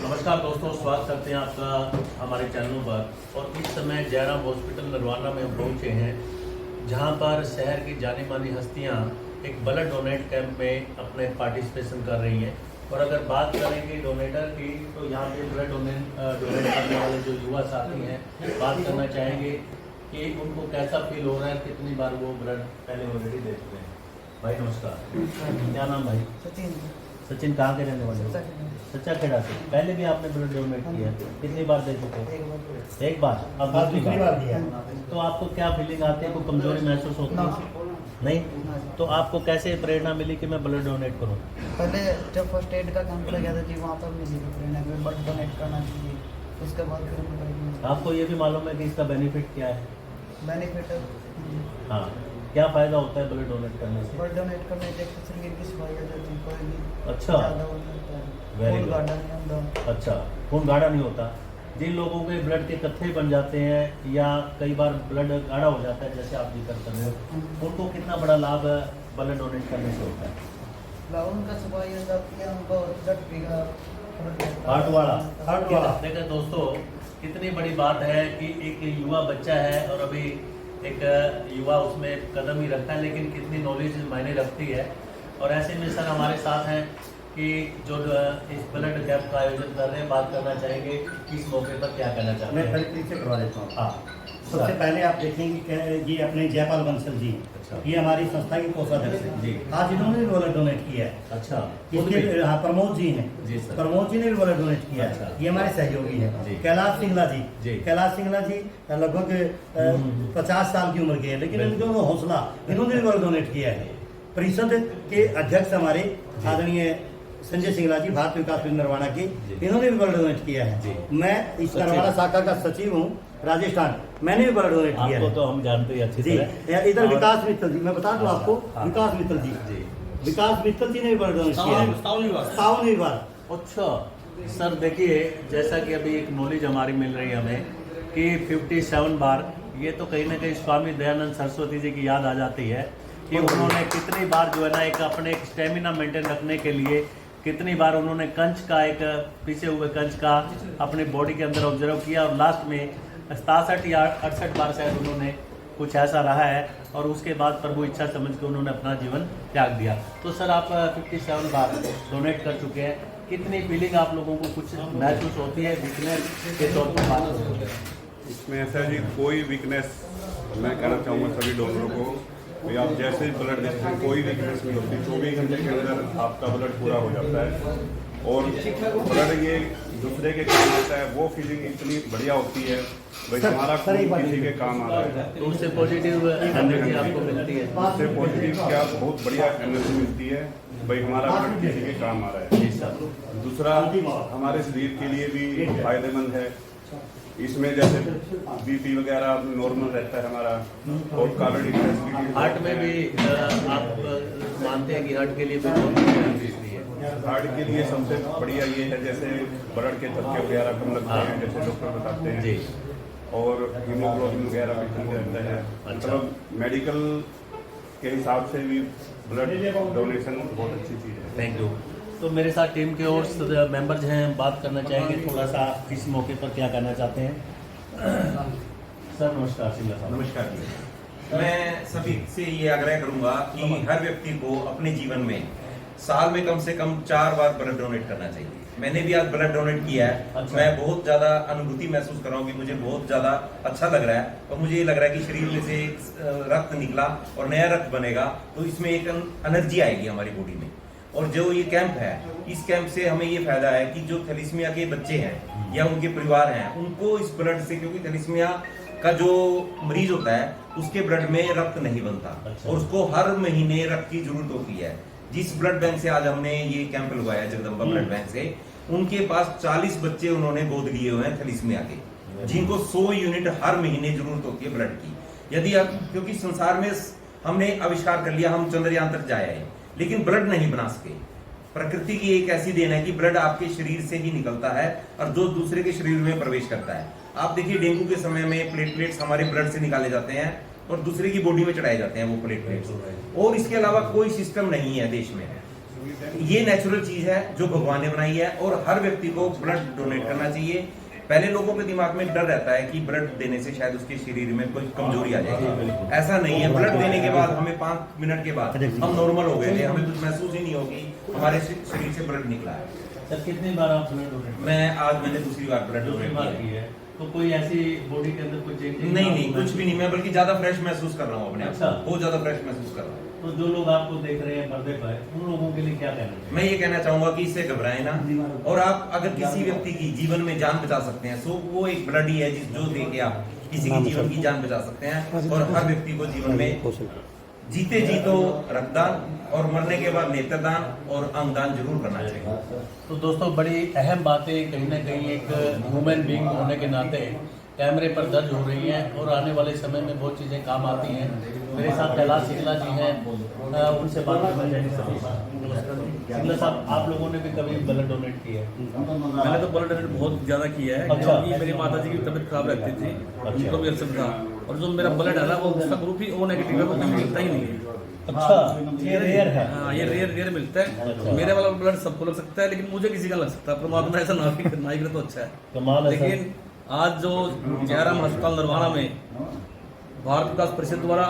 नमस्कार दोस्तों, स्वागत करते हैं आपका हमारे चैनलों पर। और इस समय जयराम हॉस्पिटल नरवाना में हम पहुँचे हैं, जहां पर शहर की जानी मानी हस्तियां एक ब्लड डोनेट कैंप में अपने पार्टिसिपेशन कर रही हैं। और अगर बात करेंगे डोनेटर की, तो यहाँ पे ब्लड डोनेट करने वाले जो युवा साथी हैं, बात करना चाहेंगे कि उनको कैसा फील हो रहा है, कितनी बार वो ब्लड पहले ऑलरेडी दे चुके हैं। भाई नमस्कार, क्या नाम भाई? सचिन कहाँ के रहने वाले हो? सच्चा खेड़ा से। पहले भी आपने ब्लड डोनेट किया, कितनी बार दे चुके? एक बार। अब दूसरी बार दिया। तो आपको क्या फीलिंग आती है? कोई कमजोरी महसूस होती है? नहीं। तो आपको कैसे प्रेरणा मिली कि मैं ब्लड डोनेट करूं? पहले जब फर्स्ट एड का कैंप लगा था जी, वहाँ पर मिली थी प्रेरणा कि ब्लड डोनेट करना चाहिए। उसके बाद फिर आपको ये भी मालूम है कि इसका बेनिफिट क्या है? बेनिफिट, हाँ, क्या फायदा होता है ब्लड डोनेट करने से? ब्लड डोनेट करने से शरीर की सफाई हो जाती है, कोई भी अच्छा, ज़्यादा हो जाता है, खून गाढ़ा नहीं होता। अच्छा, खून गाढ़ा नहीं होता। जिन लोगों के ब्लड के कत्थे बन जाते हैं या कई बार ब्लड गाढ़ा हो जाता है, जैसे आप जिक्र कर रहे हो, उनको कितना बड़ा लाभ ब्लड डोनेट करने से होता है? उनका सफाई हो जाती है, उनको ब्लड पीगा हार्ट वाला। देखिए दोस्तों, कितनी बड़ी बात है कि एक युवा बच्चा है और अभी एक युवा उसमें कदम ही रखता है, लेकिन कितनी नॉलेज मायने रखती है। और ऐसे में सर हमारे साथ हैं कि जो इस ब्लड कैंप का आयोजन कर रहे हैं, बात करना चाहेंगे इस मौके पर क्या कहना चाहते हैं? मैं पहले से करवा देता हूँ। हाँ, सबसे पहले आप देखेंगे कि ये अपने जयपाल बंसल जी, अच्छा, ये हमारी संस्था के कोषाध्यक्ष हैं जी। आज इन्होंने भी ब्लड डोनेट किया है। अच्छा, इसके हाँ, प्रमोद जी हैं जी सर। प्रमोद जी ने भी ब्लड डोनेट किया है। अच्छा। ये हमारे सहयोगी जी। हैं। कैलाश सिंगला जी। जी कैलाश सिंगला जी लगभग 50 साल की उम्र के हैं, लेकिन इनका वो हौसला, इन्होंने भी ब्लड डोनेट किया है। परिषद के अध्यक्ष हमारे आदरणीय संजय सिंगला जी, भारत विकास नरवाना के, इन्होंने भी ब्लड डोनेट किया है। मैं इस नरवाना शाखा का सचिव हूँ राजस्थान, मैंने भी ब्लड डोनेट किया है। तो हम जानते हैं अच्छी जी। तरह। इधर विकास मित्तल जी, मैं बता दूं आपको, हाँ। विकास मित्तल जी ने भी ब्लड डोनेट किया है। सावन विभाग। अच्छा सर, देखिए जैसा कि अभी एक नॉलेज हमारी मिल रही है हमें कि 57 बार, ये तो कहीं ना कहीं स्वामी दयानंद सरस्वती जी की याद आ जाती है कि उन्होंने कितनी बार जो है ना एक अपने एक स्टेमिना मेंटेन रखने के लिए कितनी बार उन्होंने कंच का एक पीछे हुए कंच का अपने बॉडी के अंदर ऑब्जर्व किया, और लास्ट में 67 या 68 बार शायद उन्होंने कुछ ऐसा रहा है, और उसके बाद प्रभु इच्छा समझ के उन्होंने अपना जीवन त्याग दिया। तो सर आप 57 बार डोनेट कर चुके हैं, कितनी फीलिंग आप लोगों को कुछ महसूस होती है वीकनेस के तौर पर बात होती है? इसमें ऐसा जी कोई वीकनेस, मैं कहना चाहूँगा सभी डोनरों को कि आप जैसे ब्लड देते हैं कोई वीकनेस नहीं होती। 24 घंटे के अंदर आपका ब्लड पूरा हो जाता है, और ब्लड ये दूसरे के काम आता है, वो फीलिंग इतनी बढ़िया होती है भाई हमारा खून किसी के काम आ रहा है, तो उससे पॉजिटिव एनर्जी आपको मिलती है। उससे पॉजिटिव क्या बहुत बढ़िया एनर्जी मिलती है भाई हमारा ब्लड किसी के काम आ रहा है। जी सर। दूसरा, हमारे शरीर के लिए भी फायदेमंद है। इसमें जैसे बीपी वगैरह नॉर्मल रहता है हमारा, और कार्डियक फैसिलिटी। हार्ट में भी आप मानते हैं कि हार्ट के लिए भी बहुत इसलिए हार्ट के लिए सबसे बढ़िया ये है, जैसे ब्लड के धक्के वगैरह कम लगते हैं, जैसे डॉक्टर बताते हैं जी, और हीमोग्लोबिन वगैरह भी ठीक रहता है। मतलब मेडिकल के हिसाब से भी ब्लड डोनेशन बहुत अच्छी चीज़ है। Thank you. तो मेरे साथ टीम के और मेंबर्स हैं, बात करना चाहेंगे थोड़ा सा इस मौके पर क्या कहना चाहते हैं? सर नमस्कार। सिंगला साहब नमस्कार जी। मैं सभी से ये आग्रह करूंगा कि हर व्यक्ति को अपने जीवन में साल में कम से कम 4 बार ब्लड डोनेट करना चाहिए। मैंने भी आज ब्लड डोनेट किया है। अच्छा। मैं बहुत ज्यादा अनुभूति महसूस कर रहा हूँ कि मुझे बहुत ज्यादा अच्छा लग रहा है, और मुझे ये लग रहा है कि शरीर में से रक्त निकला और नया रक्त बनेगा, तो इसमें एक एनर्जी आएगी हमारी बॉडी में। और जो ये कैंप है, इस कैंप से हमें ये फायदा है कि जो थैलेसीमिया के बच्चे हैं या उनके परिवार हैं, उनको इस ब्लड से, क्योंकि थैलेसीमिया का जो मरीज होता है उसके ब्लड में रक्त नहीं बनता। अच्छा। और उसको हर महीने रक्त की जरूरत होती है। जिस ब्लड बैंक से आज हमने ये कैंप लगवाया, जगदम्बा ब्लड बैंक से, उनके पास 40 बच्चे उन्होंने गोद लिए हुए हैं थैलेसीमिया के, जिनको 100 यूनिट हर महीने जरूरत होती है ब्लड की। यदि आप, क्योंकि संसार में हमने आविष्कार कर लिया, हम चंद्रयान तक जाए हैं, लेकिन ब्लड नहीं बना सके। प्रकृति की एक ऐसी देन है कि ब्लड आपके शरीर से ही निकलता है और जो दूसरे के शरीर में प्रवेश करता है। आप देखिए डेंगू के समय में प्लेटलेट्स हमारे ब्लड से निकाले जाते हैं और दूसरे की बॉडी में चढ़ाए जाते हैं वो प्लेटलेट्स, और इसके अलावा कोई सिस्टम नहीं है देश में ये नेचुरल चीज है जो भगवान ने बनाई है और हर व्यक्ति को ब्लड डोनेट करना चाहिए। पहले लोगों के दिमाग में डर रहता है कि ब्लड देने से शायद उसके शरीर में कोई कमजोरी आ जाएगी, ऐसा नहीं है। ब्लड देने के बाद हमें 5 मिनट के बाद हम नॉर्मल हो गए थे, हमें कुछ महसूस ही नहीं होगी, हमारे शरीर से ब्लड निकला है। सर कितनी बार आप ब्लड डोनेट? मैंने दूसरी बार ब्लड डोनेट की है। तो कोई ऐसी बॉडी के अंदर कोई चेंज नहीं, कुछ भी नहीं। मैं बल्कि ज्यादा फ्रेश महसूस कर रहा हूँ अपने आप अच्छा। को, बहुत ज्यादा फ्रेश महसूस कर रहा हूँ। तो जो लोग आपको देख रहे हैं पर्दे पर, उन लोगों के लिए क्या कहना चाहिए? मैं ये कहना चाहूंगा कि इससे घबराएं ना, और आप अगर किसी व्यक्ति की जीवन में जान बचा सकते हैं तो वो एक ब्लड ही है जो दे के आप किसी की जीवन की जान बचा सकते हैं। और हर व्यक्ति को जीवन में जीते जी तो रक्तदान और मरने के बाद नेत्रदान और अंगदान जरूर करना चाहिए। तो दोस्तों, बड़ी अहम बातें कहीं ना कहीं एक ह्यूमन बीइंग होने के नाते कैमरे पर दर्ज हो रही हैं और आने वाले समय में बहुत चीज़ें काम आती हैं। मेरे साथ कैलाश सिंगला जी हैं, उनसे बात करना चाहिए। सिंगला साहब, आप लोगों ने भी कभी ब्लड डोनेट किया है? मैंने तो ब्लड डोनेट बहुत ज़्यादा किया है, अच्छा। क्योंकि मेरी माता जी की तबीयत खराब रहती थी, उनको भी अल्सर था, और जो मेरा ब्लड है ना वो उसका ग्रुप ही ओ नेगेटिव है, वो कहीं मिलता ही नहीं है। अच्छा, ये रेयर है। हाँ, ये रेयर मिलता है। मेरे वाला ब्लड सबको लग सकता है, लेकिन मुझे किसी का लग सकता है। परमात्मा ऐसा ना करे तो अच्छा है। कमाल है सर। लेकिन आज जो जयराम अस्पताल नरवाना में भारत विकास परिषद द्वारा,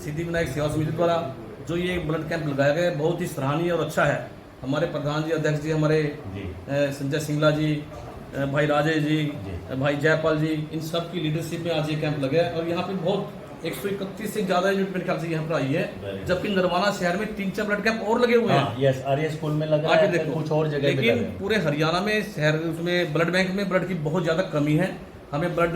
सिद्धिविनायक सेवा समिति द्वारा जो ये ब्लड कैंप लगाया गया है, बहुत ही सराहनीय और अच्छा है। हमारे प्रधान जी, अध्यक्ष जी, हमारे संजय सिंगला जी, भाई राजेश जी, भाई जयपाल जी, इन सब की लीडरशिप में आज ये कैंप लगा है। और यहाँ पे बहुत 131 से ज्यादा यूनिट मेरे ख्याल से यहाँ पर आई है, जबकि नरवाना शहर में 3-4 ब्लड कैंप और लगे हुए हैं। यस, आर्य स्कूल में लगा आगे है, देखो कुछ और जगह पे लेकिन लगा है। पूरे हरियाणा में शहर उसमें ब्लड बैंक में ब्लड की बहुत ज्यादा कमी है। हमें ब्लड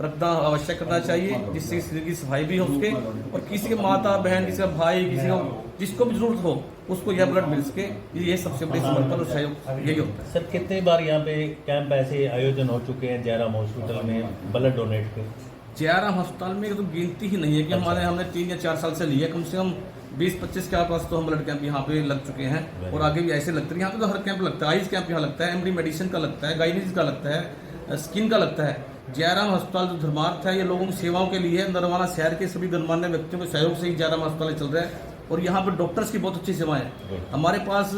रक्तदान अवश्य करना चाहिए, जिससे शरीर की सफाई भी हो उसके, और किसी के माता बहन, किसी का भाई, किसी को जिसको भी जरूरत हो उसको यह ब्लड मिल सके, ये सबसे बड़ी समर्पण और सहयोग यही होता है। सर, कितनी बार यहाँ पे कैंप ऐसे आयोजन हो चुके हैं जयराम हॉस्पिटल में ब्लड डोनेट के? जयराम अस्पताल में तो गिनती ही नहीं है कि हमने 3 या 4 साल से लिया, कम से कम 20-25 के आसपास तो हम ब्लड कैंप यहाँ पे लग चुके हैं, और आगे भी ऐसे लगते हैं। यहाँ पे तो हर कैंप लगता है, आइज कैंप यहाँ लगता है, एमडी मेडिसिन का लगता है, गाइनिज का लगता है, स्किन का लगता है। जयराम अस्पताल जो धर्मार्थ है, ये लोगों की सेवाओं के लिए, नरवाना शहर के सभी गणमान्य व्यक्तियों के सहयोग से ही जयराम अस्पताल चल रहा है। और यहाँ पर डॉक्टर्स की बहुत अच्छी सेवाएं हैं। हमारे पास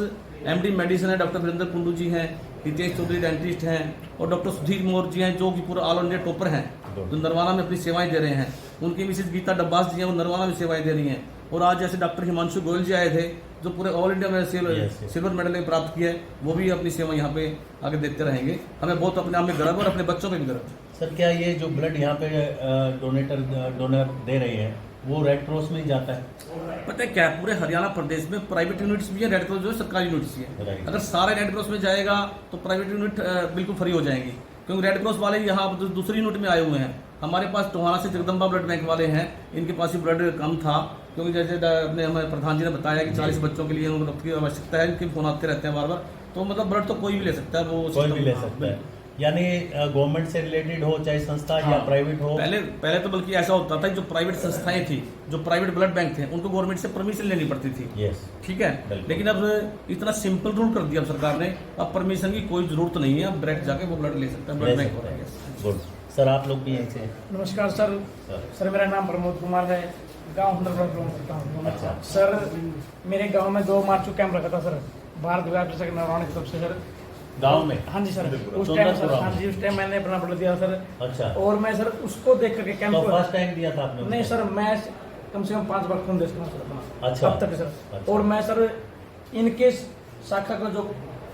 एमडी मेडिसिन है, डॉक्टर वीरेंद्र कुंडू जी हैं, हितेश चौधरी डेंटिस्ट हैं, और डॉक्टर सुधीर मोर जी हैं, जो कि पूरा ऑल इंडिया टॉपर हैं, जो नरवाना में अपनी सेवाएं दे रहे हैं। उनकी मिसेज गीता डब्बास जी हैं, वो नरवाना में सेवाएं दे रही हैं। और आज जैसे डॉक्टर हिमांशु गोयल जी आए थे, जो पूरे ऑल इंडिया में सिल्वर मेडल प्राप्त किया है, वो भी अपनी सेवा यहाँ पे आगे देते रहेंगे। हमें बहुत अपने आप में गर्व और अपने बच्चों पे भी गर्व। सर, क्या ये जो ब्लड यहाँ पे डोनर दे रहे हैं वो रेड क्रॉस में ही जाता है? पता है क्या, पूरे हरियाणा प्रदेश में प्राइवेट यूनिट्स भी है, रेड क्रॉस जो है सरकारी यूनिट्स भी है। Right. अगर सारे रेड क्रॉस में जाएगा तो प्राइवेट यूनिट बिल्कुल फ्री हो जाएंगी, क्योंकि रेड क्रॉस वाले यहाँ दूसरी यूनिट में आए हुए हैं। हमारे पास टोहाना से जगदम्बा ब्लड बैंक वाले हैं, इनके पास ही ब्लड कम था, क्योंकि जैसे अपने हमारे प्रधान जी ने बताया कि 40 बच्चों के लिए उनको रक्त की आवश्यकता है, इनके फोन आते रहते हैं बार बार। तो मतलब ब्लड तो कोई भी ले सकता है, वो कोई भी ले सकता है, यानी गवर्नमेंट से रिलेटेड हो चाहे संस्था या प्राइवेट हो। पहले तो बल्कि ऐसा होता था, जो प्राइवेट संस्थाएं थी, जो प्राइवेट ब्लड बैंक थे, उनको गवर्नमेंट से परमिशन लेनी पड़ती थी। यस, ठीक है, लेकिन अब इतना सिंपल रूल कर दिया सरकार ने, अब परमिशन की कोई जरूरत नहीं है, अब डायरेक्ट जाके वो ब्लड ले सकता है, ब्लड बैंक हो रहा है। गुड सर, आप लोग भी यहीं से? नमस्कार सर। सर मेरा नाम प्रमोद कुमार है, गाँव करता हूँ। अच्छा सर, मेरे गांव में 2 मार्च को कैंप रखा था सर, भारत विकास परिषद नरवाना की तरफ से सर, गांव में। हाँ जी सर, उस टाइम सर, हाँ जी उस टाइम मैंने अपना ब्लड दिया सर। अच्छा, और मैं सर उसको देख करके कैंप तो फर्स्ट टाइम दिया था आपने? नहीं सर, मैं कम से कम 5 बार खून दे चुका हूं सर अपना। अच्छा। अब तक सर। अच्छा। और मैं सर इनके शाखा को जो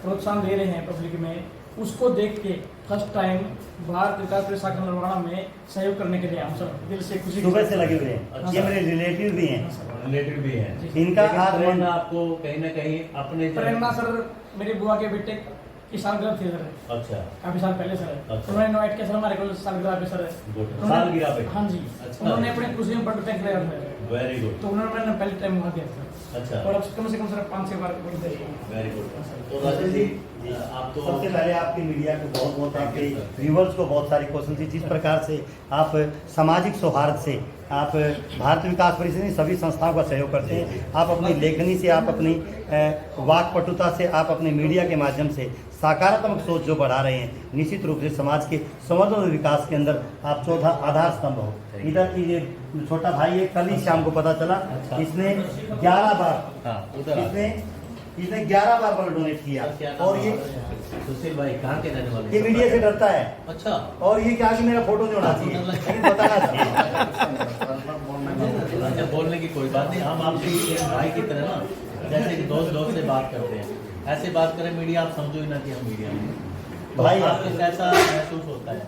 प्रोत्साहन दे रहे हैं पब्लिक में, उसको देख के फर्स्ट टाइम भारत विकास परिषद शाखा नरवाना में सहयोग करने के लिए आऊँ सर, दिल से खुशी सुबह से लगे हुए हैं। ये मेरे रिलेटिव भी हैं, रिलेटेड भी है। इनका लेकिन प्रेरणा आपको कहीं ना कहीं अपने प्रेरणा सर, मेरी बुआ के बेटे की सालगिरह थी सर, अच्छा, काफी साल पहले सर। अच्छा। उन्होंने इनवाइट किया सर हमारे को सालगिरह पे सर। गुड, सालगिरह पे? हाँ जी। अच्छा। उन्होंने अपने खुशी में ब्लड बैंक लिया था, वेरी गुड। तो उन्होंने मैंने पहले टाइम वहाँ दिया था। अच्छा, और अब कम से कम सर 5-6 बार ब्लड दे चुका हूं। Very good. तो राजेश जी, आप तो सबसे पहले आपकी मीडिया को बहुत बहुत, आपके व्यूवर्स को बहुत सारी क्वेश्चन थी। जिस प्रकार से आप सामाजिक सौहार्द से आप भारत विकास परिषद ने सभी संस्थाओं का सहयोग करते हैं, आप अपनी लेखनी से, आप अपनी वाकपटुता से, आप अपने मीडिया के माध्यम से सकारात्मक सोच जो बढ़ा रहे हैं, निश्चित रूप से समाज के संवर्धन और विकास के अंदर आप चौथा आधार स्तंभ हो। इधर ये छोटा भाई है, कल ही शाम को पता चला, इसने 11 बार, हाँ, उधर इसने इसने 11 बार ब्लड डोनेट किया। क्या नाम और है? ये सुशील भाई कहाँ के रहने वाले ये मीडिया से डरता है अच्छा और ये क्या कि मेरा फोटो नहीं होना चाहिए, लेकिन बताना चाहिए। अच्छा बोलने की कोई बात नहीं, हम आपसे एक भाई की तरह ना जैसे कि दोस्त से बात करते हैं ऐसे बात करें मीडिया, आप समझो ही ना कि हम मीडिया में तो भाई आपको कैसा महसूस होता है?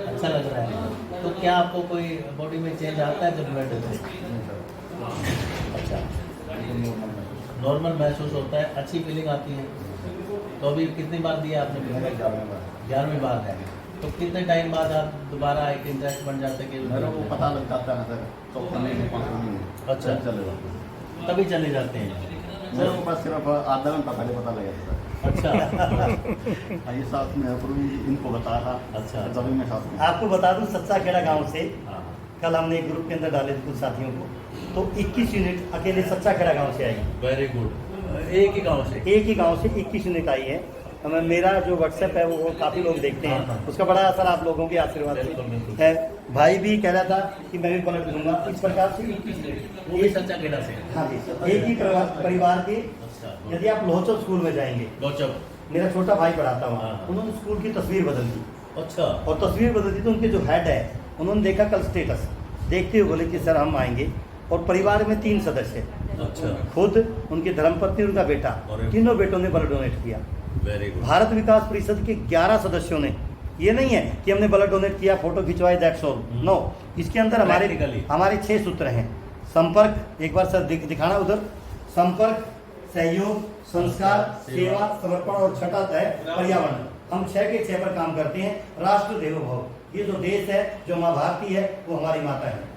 अच्छा लग रहा है। तो क्या आपको कोई बॉडी में चेंज आता है जब ब्लड देते हैं? अच्छा नॉर्मल महसूस होता है, अच्छी फीलिंग आती है। तो अभी कितनी बार दिया आपने? 11वीं बार है। तो कितने टाइम बाद आप दोबारा एक इंटरेस्ट बन जाते कि मेरे को पता लग जाता है सर, 4 महीने 5 महीने अच्छा चले जाते हैं। तभी चले जाते हैं। मेरे को बस सिर्फ आधा घंटा पहले पता लगा था अच्छा ये साथ में अप्रूव इनको बताया था। अच्छा। तभी मैं साथ में आपको बता दूं सच्चा खेड़ा गांव से हाँ, कल हमने एक ग्रुप के अंदर डाले थे कुछ साथियों को, तो 21 यूनिट अकेले सच्चा खेड़ा गांव से आई। Very good. एक ही गांव से? एक ही गांव से 21 यूनिट आई है। मेरा जो व्हाट्सएप है वो काफी लोग देखते हाँ, हैं, हाँ। उसका बड़ा असर आप लोगों के आशीर्वाद बिल्कुल, से बिल्कुल। है। भाई भी कह रहा था कि मैं भी ब्लड दूंगा, इस प्रकार से 21 यूनिट वो भी सच्चा खेड़ा से? हाँ जी, एक ही परिवार के। अच्छा यदि आप लोहचो स्कूल में जाएंगे, गौचब मेरा छोटा भाई पढ़ाता हाँ, वहाँ, हाँ। उन्होंने स्कूल की तस्वीर बदल दी अच्छा और तस्वीर बदल दी तो उनके जो हेड है उन्होंने देखा कल स्टेटस देखते हुए बोले कि सर हम आएंगे। और परिवार में 3 सदस्य, अच्छा खुद उनकी धर्मपत्नी उनका बेटा, अरे। तीनों बेटों ने ब्लड डोनेट किया। Very good. भारत विकास परिषद के 11 सदस्यों ने, ये नहीं है कि हमने ब्लड डोनेट किया फोटो खिंचवाए दैट्स ऑल, नो। इसके अंदर Practically। हमारे 6 सूत्र हैं। संपर्क, एक बार सर दिखाना उधर, संपर्क, सहयोग, संस्कार, सेवा, समर्पण और छठा है पर्यावरण। हम 6 के 6 पर काम करते हैं। राष्ट्र देवो भव, ये जो देश है, जो माँ भारती है, वो हमारी माता है।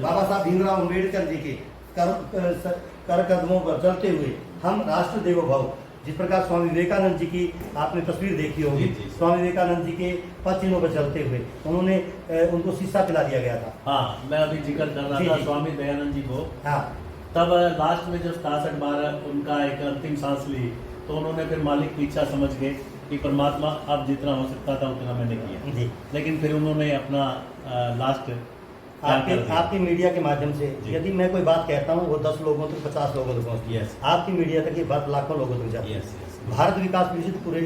बाबा साहब भीमराव अम्बेडकर जी के कर कदमों पर चलते हुए हम राष्ट्र देवो भव, जिस प्रकार स्वामी विवेकानंद जी की आपने तस्वीर देखी होगी, जी, जी। स्वामी विवेकानंद जी के पद चिन्हों पर चलते हुए उन्होंने उनको शीशा पिला दिया गया था। हाँ मैं अभी जिक्र कर रहा जी, था जी। स्वामी दयानंद जी को। हाँ तब लास्ट में जब 67 बार उनका एक अंतिम सांस ली तो उन्होंने फिर मालिक की इच्छा समझ के कि परमात्मा अब जितना हो सकता था उतना मैंने किया, जी। लेकिन फिर उन्होंने अपना लास्ट आपकी मीडिया के माध्यम से जी। यदि मैं कोई बात कहता हूँ वो 10 लोगों तक 50 लोगों तक पहुँचती है, Yes। आपकी मीडिया तक ये बात लाखों लोगों तक जाती है। यस यस भारत विकास परिषद पूरे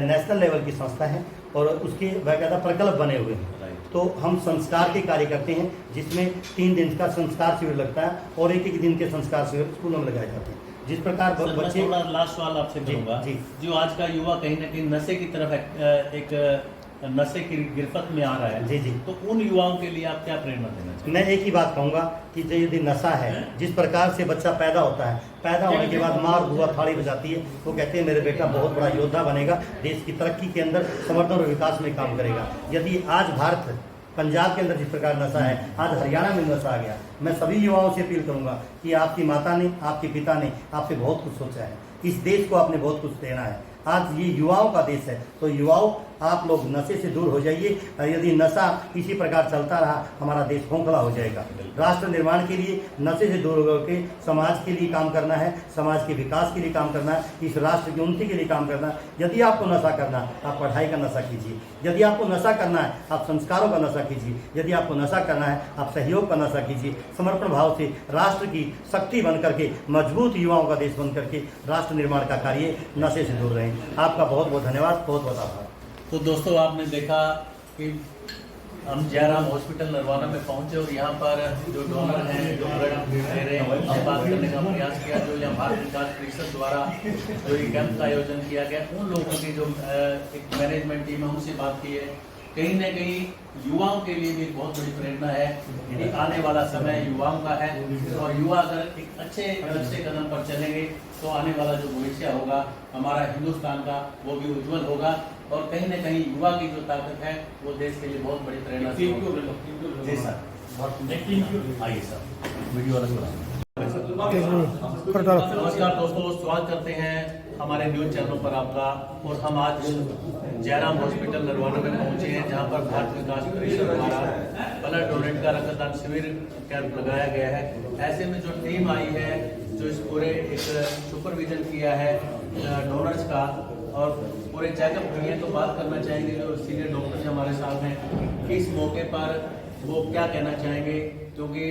नेशनल लेवल की संस्था है और उसके बाकायदा प्रकल्प बने हुए हैं। राइट तो हम संस्कार के कार्य करते हैं, जिसमें 3 दिन का संस्कार शिविर लगता है और एक दिन के संस्कार शिविर स्कूलों में लगाए जाते हैं। जिस प्रकार सर, मैं बच्चे थोड़ा लास्ट सवाल आपसे जी, करूंगा। जी। जो आज का युवा कहीं ना कहीं नशे की तरफ एक नशे की गिरफ्त में आ रहा है, जी, जी। तो उन युवाओं के लिए आप क्या प्रेरणा देना चाहेंगे? मैं एक ही बात कहूंगा कि जो यदि नशा है, जिस प्रकार से बच्चा पैदा होता है, पैदा होने के बाद माँ और बुआ थाली बजाती है, वो कहते हैं मेरे बेटा बहुत बड़ा योद्धा बनेगा, देश की तरक्की के अंदर समर्थन और विकास में काम करेगा। यदि आज भारत पंजाब के अंदर जिस प्रकार नशा है, आज हरियाणा में नशा आ गया, मैं सभी युवाओं से अपील करूंगा कि आपकी माता ने, आपके पिता ने आपसे बहुत कुछ सोचा है, इस देश को आपने बहुत कुछ देना है। आज ये युवाओं का देश है, तो युवाओं आप लोग नशे से दूर हो जाइए। और यदि नशा इसी प्रकार चलता रहा, हमारा देश खोखला हो जाएगा। राष्ट्र निर्माण के लिए नशे से दूर होकर के समाज के लिए काम करना है, समाज के विकास के लिए काम करना है, इस राष्ट्र की उन्नति के लिए काम करना है। यदि आपको नशा करना है, आप पढ़ाई का नशा कीजिए। यदि आपको नशा करना है, आप संस्कारों का नशा कीजिए। यदि आपको नशा करना है, आप सहयोग का नशा कीजिए। समर्पण भाव से राष्ट्र की शक्ति बन करके, मजबूत युवाओं का देश बन करके राष्ट्र निर्माण का कार्य नशे से दूर रहें। आपका बहुत बहुत धन्यवाद, बहुत बहुत आभार। तो दोस्तों आपने देखा कि हम जयराम हॉस्पिटल नरवाना में पहुंचे और यहाँ पर जो डोनर हैं, जो ब्लड दे रहे हैं, उनसे बात करने का प्रयास किया। जो यहाँ भारत विकास परिषद द्वारा जो ये कैंप का आयोजन किया गया, उन लोगों की जो एक मैनेजमेंट टीम है उनसे बात की है। कहीं ना कहीं युवाओं के लिए भी एक बहुत बड़ी प्रेरणा है कि आने वाला समय युवाओं का है और युवा अगर एक अच्छे कदम पर चलेंगे तो आने वाला जो भविष्य होगा हमारा हिंदुस्तान का, वो भी उज्जवल होगा। और कहीं ना कहीं युवा की जो ताकत है वो देश के लिए बहुत बड़ी प्रेरणा है। जी सर, आइए सर, वीडियो नमस्कार दोस्तों, स्वागत करते हैं हमारे न्यूज चैनल पर आपका। और हम आज जयराम हॉस्पिटल नरवाना में पहुंचे हैं, जहां पर भारत विकास परिषद द्वारा ब्लड डोनेट का रक्तदान शिविर कैंप लगाया गया है। ऐसे में जो टीम आई है, जो इस पूरे एक सुपरविजन किया है डोनर्स का और पूरे चेकअप किए, तो बात करना चाहेंगे जो सीनियर डॉक्टर हमारे साथ हैं कि इस मौके पर वो क्या कहना चाहेंगे, क्योंकि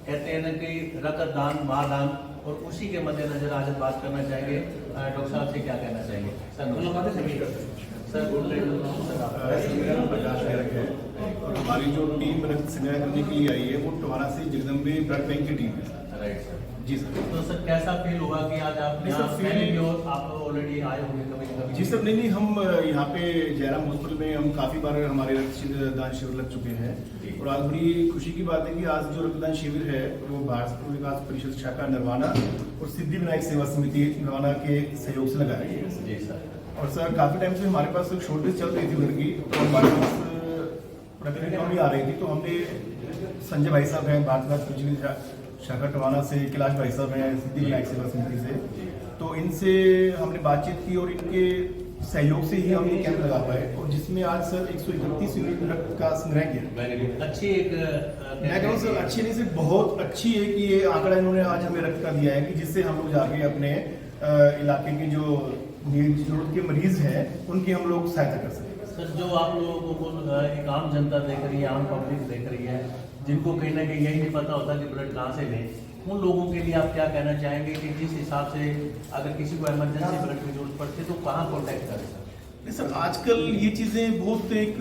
कहते हैं ना कि रक्तदान महादान, और उसी के मद्देनजर आज बात करना चाहेंगे डॉक्टर साहब से क्या कहना चाहेंगे सर? दोनों बातें सही करते हैं। सर गुड सर आप मेरा नाम प्रकाश नायक है और हमारी जो टीम रक्त संग्रह करने के लिए आई है वो टवाना से जगदम्बे ब्लड बैंक की टीम है। Right sir. जी सर। तो सर कैसा फील हुआ कि आज आप नहीं सर, यहाँ feel- पहले भी और आप ऑलरेडी आए होंगे कभी कभी? जी सर, नहीं हम यहाँ पे जयराम हॉस्पिटल में हम काफ़ी बार हमारे रक्तदान शिविर लग चुके हैं और आज बड़ी खुशी की बात है कि आज जो रक्तदान शिविर है वो भारत विकास परिषद शाखा नरवाना और सिद्धि विनायक सेवा समिति नरवाना के सहयोग से लगाया गया है। जी सर। और सर काफ़ी टाइम से हमारे पास एक शॉर्टेज चल रही थी ब्लड की, तो हमारे पास प्रोडक्ट कमी आ रही थी, तो हमने संजय भाई साहब हैं भारत विकास परिषद शाखा टवाना से, कैलाश भाई साहब हैं सिद्धि विनायक सेवा समिति से, तो इनसे हमने बातचीत की और इनके सहयोग से ही हम ये कैंप लगा पाए और जिसमें आज सर 131 यूनिट रक्त का संग्रह किया। वेरी गुड, अच्छी एक मैं कहूँ सर अच्छी नहीं सिर्फ बहुत अच्छी है कि ये आंकड़ा इन्होंने आज हमें रक्त का दिया है कि जिससे हम लोग जाके अपने इलाके के जो जरूरत के मरीज हैं उनकी हम लोग सहायता कर सकें। सर जो आप लोगों को एक आम जनता देख रही है, आम पब्लिक देख रही है, जिनको कहीं ना कहीं यही नहीं पता होता कि ब्लड कहाँ से लें, उन लोगों के लिए आप क्या कहना चाहेंगे कि जिस हिसाब से अगर किसी को इमरजेंसी ब्लड की जरूरत पड़ती है तो कहाँ कॉन्टैक्ट करें सर? नहीं सर, आजकल ये चीज़ें बहुत एक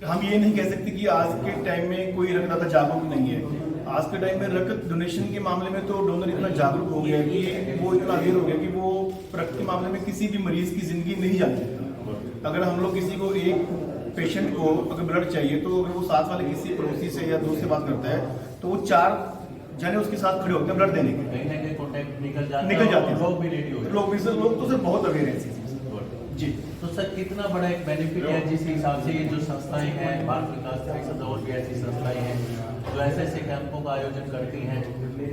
हम ये नहीं कह सकते कि आज के टाइम में कोई रक्तदाता जागरूक नहीं है। आज के टाइम में रक्त डोनेशन के मामले में तो डोनर इतना जागरूक हो गया कि वो इतना अवेयर हो गया कि वो रक्त के मामले में किसी भी मरीज की जिंदगी नहीं जाती। अगर हम लोग किसी को एक पेशेंट को अगर ब्लड चाहिए तो अगर वो साथ वाले किसी पड़ोसी से या दोस्त से बात करता है तो वो 4 जने उसके साथ खड़े होते हैं ब्लड देने के। कहीं ना कहीं कॉन्टैक्ट निकल जाते हैं लोग भी रेडी हो लोग तो सर बहुत अवेयर है जी। तो सर कितना बड़ा एक बेनिफिट है जिस हिसाब से ये जो संस्थाएं हैं, भारत विकास परिषद और भी ऐसी संस्थाएं हैं जो ऐसे कैंपों का आयोजन करती हैं,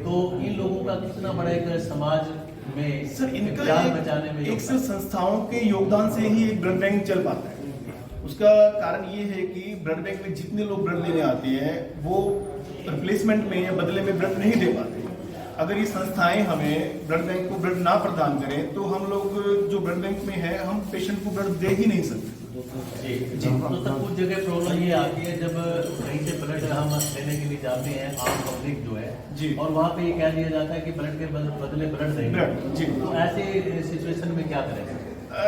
तो इन लोगों का कितना बड़ा एक समाज में सर इनका जान बचाने में एक सर संस्थाओं के योगदान से ही एक ब्लड बैंक चल पाता है। उसका कारण ये है कि ब्लड बैंक में जितने लोग ब्लड लेने आते हैं वो रिप्लेसमेंट में या बदले में ब्लड नहीं दे पाते। अगर ये संस्थाएं हमें ब्लड बैंक को ब्लड ना प्रदान करें तो हम लोग जो ब्लड बैंक में है हम पेशेंट को ब्लड दे ही नहीं सकते। जी जी। तो सर कुछ जगह प्रॉब्लम ये आती है जब कहीं से ब्लड हम लेने के लिए जाते हैं, आम पब्लिक जो है जी, और वहाँ पे ये कह दिया जाता है कि ब्लड के बदले ब्लड देंगे जी। तो ऐसे सिचुएशन में क्या करें?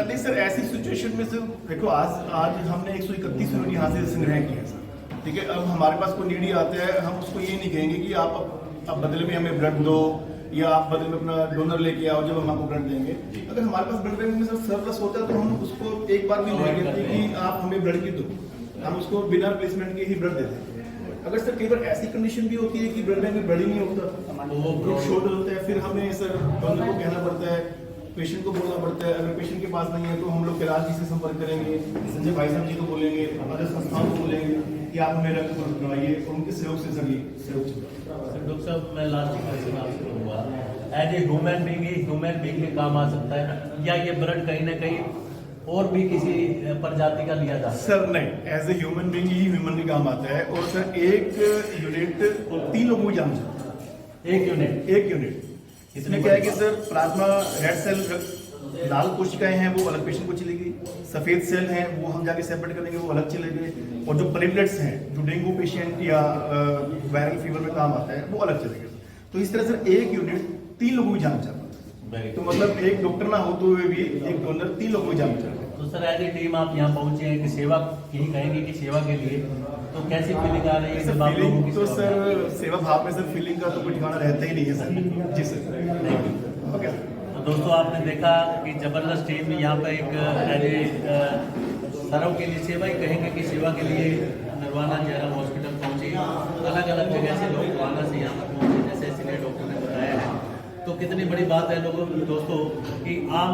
नहीं सर, ऐसी सिचुएशन में सर देखो आज हमने 131 यूनिट यहाँ से संग्रह किया सर, ठीक है। अब हमारे पास कोई नीडी आता है, हम उसको ये नहीं कहेंगे कि आप अब बदले में हमें ब्लड दो या आप बदले में अपना डोनर लेके आओ जब हम आपको ब्लड देंगे। अगर हमारे पास ब्लड बैंक में सर सरप्लस होता है तो हम उसको एक बार भी नहीं कहते कि आप हमें ब्लड की दो, हम उसको बिना रिप्लेसमेंट के ही ब्लड देते हैं। अगर सर कई बार ऐसी कंडीशन भी होती है कि ब्लड बैंक में ब्लड ही नहीं होता, वो ग्रुप शॉर्ट होता है, फिर हमें सर डोनर को कहना पड़ता है, पेशेंट को बोलना पड़ता है। अगर पेशेंट के पास नहीं है तो हम लोग कैलाश जी से संपर्क करेंगे, संजय भाई साहब जी को बोलेंगे, अदर संस्थाओं को बोलेंगे कि आप हमें रक्त करवाइए और उनके सहयोग से सर सहयोग सर डॉक्टर साहब मैं लास्ट क्वेश्चन आपसे करूँगा, एज ए ह्यूमन बीइंग के काम आ सकता है या ये ब्लड कहीं ना कहीं और भी किसी प्रजाति का लिया जाता है? सर नहीं, एज ए ह्यूमन बीइंग ही ह्यूमन के काम आता है और सर एक यूनिट 3 लोगों को जान सकता है। एक यूनिट इसमें क्या है कि सर प्लाज्मा रेड सेल लाल कोशिकाएं हैं वो अलग पेशेंट को चलेगी, सफेद सेल हैं वो हम जाके सेपरेट करेंगे वो अलग चलेंगे, और जो प्लेटलेट्स हैं जो डेंगू पेशेंट या वायरल फीवर में काम आता है वो अलग चलेंगे। तो इस तरह से एक यूनिट 3 लोगों की जान बचाता है। तो मतलब एक डॉक्टर ना होते हुए भी एक डोनर 3 लोगों की जान बचाता है। तो सर एज ए टीम आप यहाँ पहुंचे हैं कि सेवा यही कहेंगे कि सेवा के लिए, तो कैसी फीलिंग आ रही है जब आप लोगों की तो सर सेवा भाव में सर फीलिंग का तो कोई ठिकाना रहता ही नहीं है सर। जी सर। Okay sir. तो दोस्तों आपने देखा कि जबरदस्त टीम यहाँ पर एक एज ए सर्व के लिए सेवा ही कहेंगे कि सेवा के लिए नरवाना जयराम हॉस्पिटल पहुंचे, अलग अलग जगह से लोग नरवाना से यहाँ पर पहुंचे जैसे सीनियर डॉक्टर ने बताया है। तो कितनी बड़ी बात है लोगों दोस्तों कि आम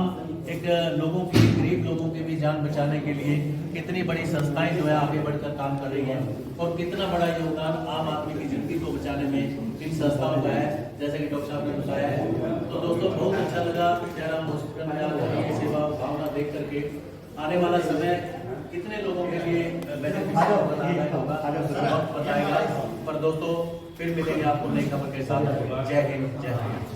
एक लोगों की, गरीब लोगों की भी जान बचाने के लिए कितनी बड़ी संस्थाएं जो है आगे बढ़कर काम कर रही हैं और कितना बड़ा योगदान आम आदमी की जिंदगी को बचाने में इन संस्थाओं का है, जैसे कि डॉक्टर साहब ने बताया है। तो दोस्तों बहुत अच्छा लगा जयराम हॉस्पिटल में आकर ये सेवा भावना देख करके। आने वाला समय कितने लोगों के लिए बेनिफिशियल होगा बताएगा। पर दोस्तों फिर मिलेंगे आपको नई खबर के साथ। जय हिंद, जय हिंद।